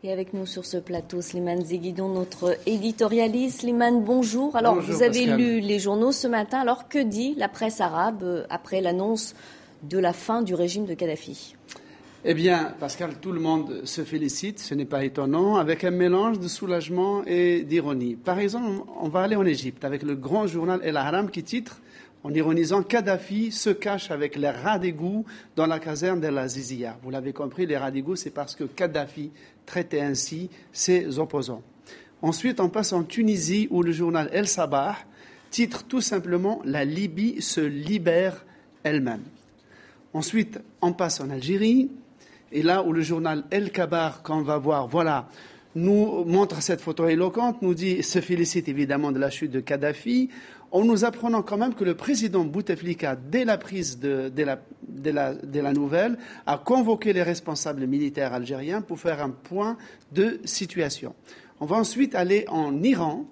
Et avec nous sur ce plateau, Slimane Zeguidon, notre éditorialiste. Slimane, bonjour. Alors, bonjour, vous avez Pascal. lu les journaux ce matin. Alors, que dit la presse arabe après l'annonce de la fin du régime de Kadhafi ? Eh bien, Pascal, tout le monde se félicite, ce n'est pas étonnant, avec un mélange de soulagement et d'ironie. Par exemple, on va aller en Égypte avec le grand journal El Ahram qui titre, en ironisant, Kadhafi se cache avec les rats d'égout dans la caserne de la Zizia. Vous l'avez compris, les rats d'égout, c'est parce que Kadhafi traitait ainsi ses opposants. Ensuite, on passe en Tunisie où le journal El Sabah titre tout simplement « La Libye se libère elle-même ». Ensuite, on passe en Algérie. Et là où le journal El Kabar, qu'on va voir, voilà, nous montre cette photo éloquente, nous dit, se félicite évidemment de la chute de Kadhafi, en nous apprenant quand même que le président Bouteflika, dès la prise de la nouvelle, a convoqué les responsables militaires algériens pour faire un point de situation. On va ensuite aller en Iran,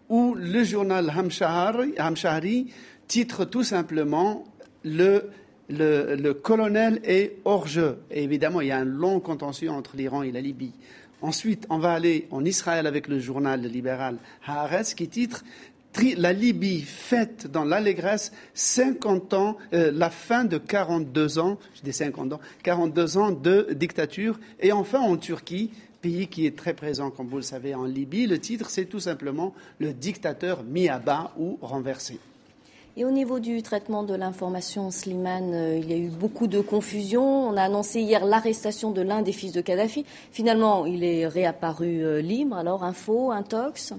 où le journal Hamshahri titre tout simplement le colonel est hors jeu. Et évidemment, il y a un long contentieux entre l'Iran et la Libye. Ensuite, on va aller en Israël avec le journal libéral Haaretz qui titre « La Libye fête dans l'allégresse 50 ans, la fin de 42 ans, je dis 50 ans, 42 ans de dictature. » Et enfin, en Turquie, pays qui est très présent, comme vous le savez, en Libye, le titre, c'est tout simplement « Le dictateur mis à bas ou renversé ». Et au niveau du traitement de l'information, Slimane, il y a eu beaucoup de confusion. On a annoncé hier l'arrestation de l'un des fils de Kadhafi. Finalement, il est réapparu libre. Alors, info, intox ?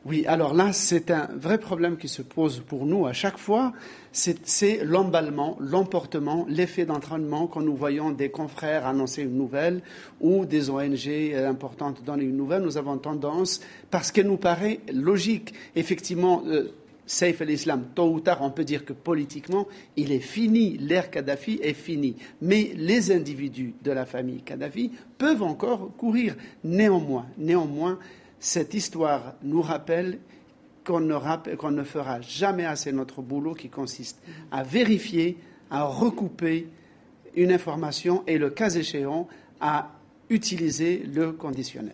Oui, alors là, c'est un vrai problème qui se pose pour nous à chaque fois. C'est l'emballement, l'emportement, l'effet d'entraînement quand nous voyons des confrères annoncer une nouvelle ou des ONG importantes donner une nouvelle. Nous avons tendance, parce qu'elle nous paraît logique, effectivement, Saif al-Islam, tôt ou tard, on peut dire que politiquement, il est fini, l'ère Kadhafi est finie. Mais les individus de la famille Kadhafi peuvent encore courir. Néanmoins, cette histoire nous rappelle qu'on ne fera jamais assez notre boulot qui consiste à vérifier, à recouper une information et, le cas échéant, à utiliser le conditionnel.